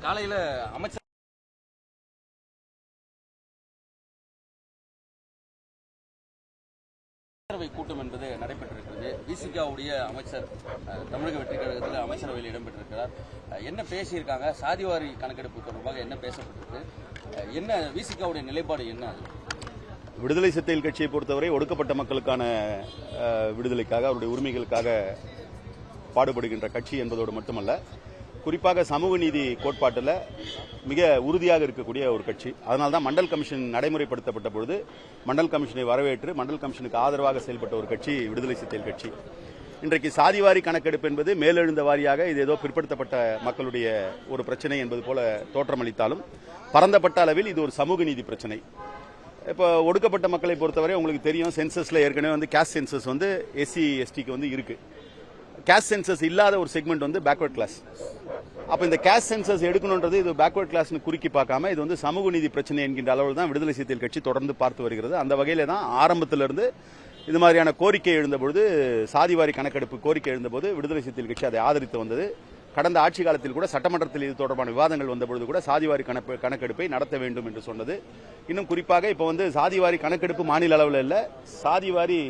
காலையில அமைச்சரவை கூட்டம் என்பது நடைபெற்றிருக்கிறது. விசிகாவுடைய அமைச்சர் தமிழக வெற்றி கழகத்தில் அமைச்சரவையில் இடம்பெற்றிருக்கிறார். என்ன பேசியிருக்காங்க, சாதிவாரி கணக்கெடுப்பு தொடர்பாக என்ன பேசப்பட்டிருக்கு, என்ன விசிகாவுடைய நிலைப்பாடு என்ன? விடுதலை சிறுத்தைகள் கட்சியை பொறுத்தவரை ஒடுக்கப்பட்ட மக்களுக்கான விடுதலைக்காக, அவருடைய உரிமைகளுக்காக பாடுபடுகின்ற கட்சி என்பதோடு மட்டுமல்ல, குறிப்பாக சமூக நீதி கோட்பாட்டில் மிக உறுதியாக இருக்கக்கூடிய ஒரு கட்சி. அதனால்தான் மண்டல் கமிஷன் நடைமுறைப்படுத்தப்பட்ட பொழுது மண்டல் கமிஷனை வரவேற்று மண்டல் கமிஷனுக்கு ஆதரவாக செயல்பட்ட ஒரு கட்சி விடுதலை சிறுத்தைகள் கட்சி. இன்றைக்கு சாதிவாரி கணக்கெடுப்பு என்பது மேலெழுந்த வாரியாக இது ஏதோ பிற்படுத்தப்பட்ட மக்களுடைய ஒரு பிரச்சனை என்பது போல தோற்றமளித்தாலும் பரந்தப்பட்ட அளவில் இது ஒரு சமூக நீதி பிரச்சனை. இப்போ ஒடுக்கப்பட்ட மக்களை பொறுத்தவரை உங்களுக்கு தெரியும், சென்சஸ்ல ஏற்கனவே வந்து கேஸ்ட் சென்சஸ் வந்து எஸ்சி எஸ்டிக்கு வந்து இருக்கு. கேஸ்ட் சென்சஸ் இல்லாத ஒரு செக்மெண்ட் வந்து பேக்வர்ட் கிளாஸ். அப்ப இந்த கேஸ்ட் சென்சஸ் எடுக்கணும்ன்றது இது பேக்வர்ட் கிளாஸ்னு குறுக்கி பார்க்காம இது வந்து சமூக நீதி பிரச்சனை என்கின்ற அளவில் தான் விடுதலை சிறுத்தைகள் கட்சி தொடர்ந்து பார்த்து வருகிறது. அந்த வகையில தான் ஆரம்பத்திலிருந்து இது மாதிரியான கோரிக்கை எழுந்தபொழுது, சாதிவாரி கணக்கெடுப்பு கோரிக்கை எழுந்தபோது விடுதலை சிறுத்தைகள் கட்சி அதை ஆதரித்து வந்தது. கடந்த ஆட்சி காலத்தில் கூட சட்டமன்றத்தில் இது தொடர்பான விவாதங்கள் வந்தபொழுது கூட சாதிவாரி கணக்கெடுப்பை நடத்த வேண்டும் என்று சொன்னது. இன்னும் குறிப்பாக இப்போ வந்து சாதிவாரி கணக்கெடுப்பு மாநில அளவில் இல்ல, சாதிவாரி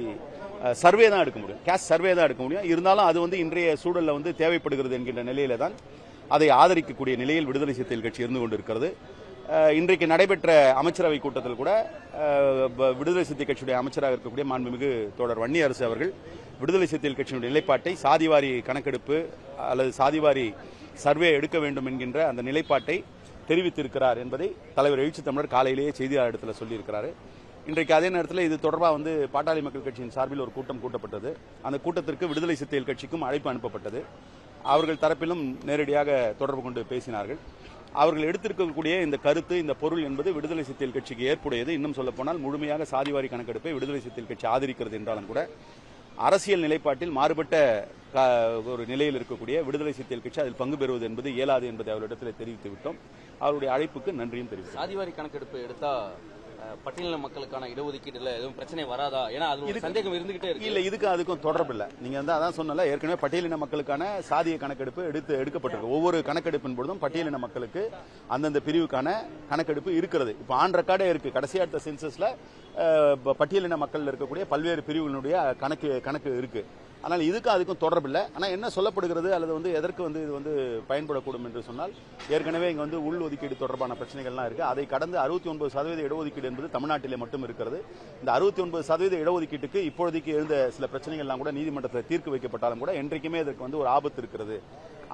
சர்வே தான் எடுக்க முடியும், கேஸ்ட் சர்வே தான் எடுக்க முடியும். இருந்தாலும் அது வந்து இன்றைய சூழலில் வந்து தேவைப்படுகிறது என்கின்ற நிலையில தான் அதை ஆதரிக்கக்கூடிய நிலையில் விடுதலை சிறுத்தைகள் கட்சி இருந்து கொண்டிருக்கிறது. இன்றைக்கு நடைபெற்ற அமைச்சரவை கூட்டத்தில் கூட விடுதலை சிறுத்தைகள் கட்சியுடைய அமைச்சராக இருக்கக்கூடிய மாண்புமிகு தோழர் வன்னியரசு அவர்கள் விடுதலை சிறுத்தைகள் கட்சியினுடைய நிலைப்பாட்டை சாதிவாரி கணக்கெடுப்பு அல்லது சாதிவாரி சர்வே எடுக்க வேண்டும் என்கின்ற அந்த நிலைப்பாட்டை தெரிவித்திருக்கிறார் என்பதை தலைவர் எழுச்சி தமிழர் காலையிலேயே செய்தியாளரிடத்தில் சொல்லியிருக்கிறார். இன்றைக்கு அதே நேரத்தில் இது தொடர்பாக வந்து பாட்டாளி மக்கள் கட்சியின் சார்பில் ஒரு கூட்டம் கூட்டப்பட்டது. அந்த கூட்டத்திற்கு விடுதலை சிறுத்தைகள் கட்சிக்கும் அழைப்பு அனுப்பப்பட்டது. அவர்கள் தரப்பிலும் நேரடியாக தொடர்பு கொண்டு பேசினார்கள். அவர்கள் எடுத்திருக்கக்கூடிய இந்த கருத்து, இந்த பொருள் என்பது விடுதலை சிறுத்தைகள் கட்சிக்கு ஏற்புடையது. இன்னும் சொல்ல போனால் முழுமையாக சாதிவாரி கணக்கெடுப்பை விடுதலை சிறுத்தைகள் கட்சி ஆதரிக்கிறது என்றாலும் கூட அரசியல் நிலைப்பாட்டில் மாறுபட்ட ஒரு நிலையில் இருக்கக்கூடிய விடுதலை சிறுத்தைகள் கட்சி அதில் பங்கு பெறுவது என்பது இயலாது என்பதை அவரிடத்தில் தெரிவித்து விட்டோம். அவருடைய அழைப்புக்கு நன்றியும் தெரிவித்தோம். சாதிவாரி கணக்கெடுப்பு எடுத்தா பட்டியலின மக்களுக்கான இடஒதுக்கீடுல எதுவும் பிரச்சனை வராதா? ஏன்னா அது சந்தேகம் இருந்துகிட்டே இருக்கு. இல்ல, இதுக்கு அதுக்கும் தொடர்பு இல்ல. நீங்க வந்து அதான் சொன்னல, ஏற்கனவே பட்டியலின மக்களுக்கான சாதிய கணக்கெடுப்பு எடுக்கப்பட்டிருக்கு. ஒவ்வொரு கணக்கெடுப்பின் பொழுதும் பட்டியலின மக்களுக்கு அந்தந்த பிரிவுக்கான கணக்கெடுப்பு இருக்கிறது. இப்ப ஆன் ரெக்கார்டே இருக்கு. கடைசியா எடுத்த சென்சஸ்ல பட்டியலின மக்கள் இருக்கக்கூடிய பல்வேறு பிரிவுகளுடைய கணக்கு இருக்கு. ஆனால் இதுக்கும் அதுக்கும் தொடர்பு இல்லை. ஆனால் என்ன சொல்லப்படுகிறது அல்லது வந்து எதற்கு வந்து இது வந்து பயன்படக்கூடும் என்று சொன்னால், ஏற்கனவே இங்கே வந்து உள் ஒதுக்கீடு தொடர்பான பிரச்சனைகள்லாம் இருக்கு. அதை கடந்து 69% இடஒதுக்கீடு என்பது தமிழ்நாட்டிலே மட்டும் இருக்கிறது. இந்த 69% இடஒதுக்கீட்டுக்கு இப்பொழுதைக்கு எழுந்த சில பிரச்சனைகள்லாம் கூட நீதிமன்றத்தில் தீர்ப்பு வைக்கப்பட்டாலும் கூட என்றைக்குமே இதற்கு வந்து ஒரு ஆபத்து இருக்கிறது.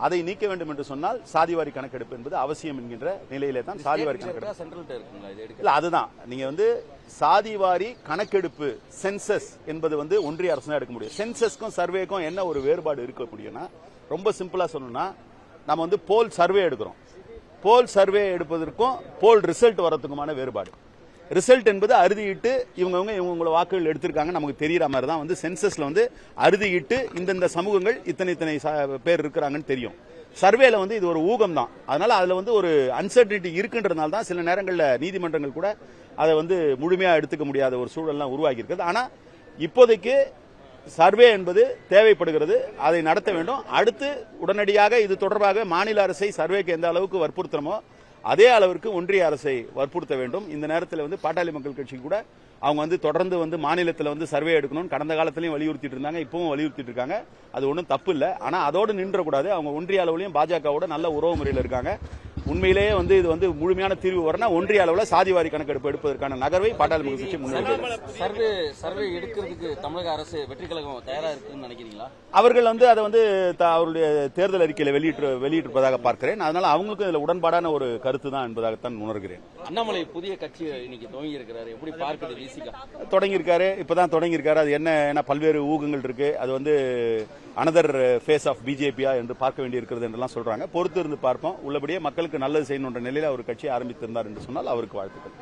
அதை நீக்க வேண்டும் என்று சொன்னால் சாதிவாரி கணக்கெடுப்பு என்பது அவசியம் என்கின்ற நிலையிலே தான் சாதிவாரி கணக்கெடுப்பு. இல்ல, அதுதான் நீங்க வந்து சாதிவாரி கணக்கெடுப்பு சென்சஸ் என்பது வந்து ஒன்றிய அரசு தான் எடுக்க முடியும். சென்சஸ்க்கும் சர்வேக்கும் என்ன ஒரு வேறுபாடு இருக்க முடியும்னா, ரொம்ப சிம்பிளா சொல்லணும்னா, நம்ம வந்து போல் சர்வே எடுக்கிறோம். போல் சர்வே எடுப்பதற்கும் போல் ரிசல்ட் வரதுக்குமான வேறுபாடு. ரிசல்ட் என்பது அறுதியிட்டு இவங்க வாக்குகள் எடுத்திருக்காங்க நமக்கு தெரியற மாதிரி தான் வந்து சென்சஸ்ல வந்து அறுதியிட்டு இந்தந்த சமூகங்கள் இத்தனை பேர் இருக்கிறாங்கன்னு தெரியும். சர்வேல வந்து இது ஒரு ஊகம் தான். அதனால அதுல வந்து ஒரு அன்சர்டனிட்டி இருக்குன்றதுனால தான் சில நேரங்களில் நீதிமன்றங்கள் கூட அதை வந்து முழுமையா எடுத்துக்க முடியாத ஒரு சூழல்லாம் உருவாகி இருக்கிறது. ஆனா இப்போதைக்கு சர்வே என்பது தேவைப்படுகிறது, அதை நடத்த வேண்டும். அடுத்து உடனடியாக இது தொடர்பாக மாநில அரசை சர்வேக்கு எந்த அளவுக்கு வற்புறுத்தணுமோ அதே அளவிற்கு ஒன்றிய அரசை வற்புறுத்த வேண்டும். இந்த நேரத்தில் வந்து பாட்டாளி மக்கள் கட்சி கூட அவங்க வந்து தொடர்ந்து வந்து மாநிலத்தில் வந்து சர்வே எடுக்கணும் கடந்த காலத்திலையும் வலியுறுத்திட்டு இருந்தாங்க, இப்பவும் வலியுறுத்திட்டு இருக்காங்க. அது ஒன்றும் தப்பு இல்லை. ஆனா அதோடு நின்றக்கூடாது. அவங்க ஒன்றிய அளவுலையும் பாஜகவோட நல்ல உறவு முறையில் இருக்காங்க. உண்மையிலேயே வந்து இது வந்து முழுமையான தீர்வு வரணும். ஒன்றிய அளவில் சாதிவாரி கணக்கெடுப்பு எடுப்பதற்கான நகர்வை பாட்டாளி மக்கள் கட்சி முன்னெடுக்கிறது. சர்வே எடுக்கிறதுக்கு தமிழக அரசு வெற்றி கழகம் தயாரா இருக்குன்னு நினைக்கிறீங்களா? அவர்கள் வந்து அதை வந்து அவருடைய தேர்தல் அறிக்கையில வெளியிட்டிருப்பதாக பார்க்கிறேன். அதனால அவங்களுக்கும் இதுல உடன்பாடான ஒரு கருத்து தான் என்பதாகத்தான் உணர்கிறேன். அண்ணாமலை புதிய கட்சி இன்னைக்கு துவங்கி இருக்கிறாரு, எப்படி பார்க்குது விசிகா? தொடங்கியிருக்காரு, இப்பதான் தொடங்கியிருக்காரு. அது என்ன பல்வேறு ஊகங்கள் இருக்கு. அது வந்து அனதர் ஃபேஸ் ஆஃப் பிஜேபியா என்று பார்க்க வேண்டியிருக்கிறது என்றெல்லாம் சொல்றாங்க. பொறுத்து இருந்து பார்ப்போம். உள்ளபடியே மக்களுக்கு நல்லது செய்யணுன்ற நிலையில் அவர் கட்சி ஆரம்பித்திருந்தார் என்று சொன்னால் அவருக்கு வாழ்த்துக்கள்.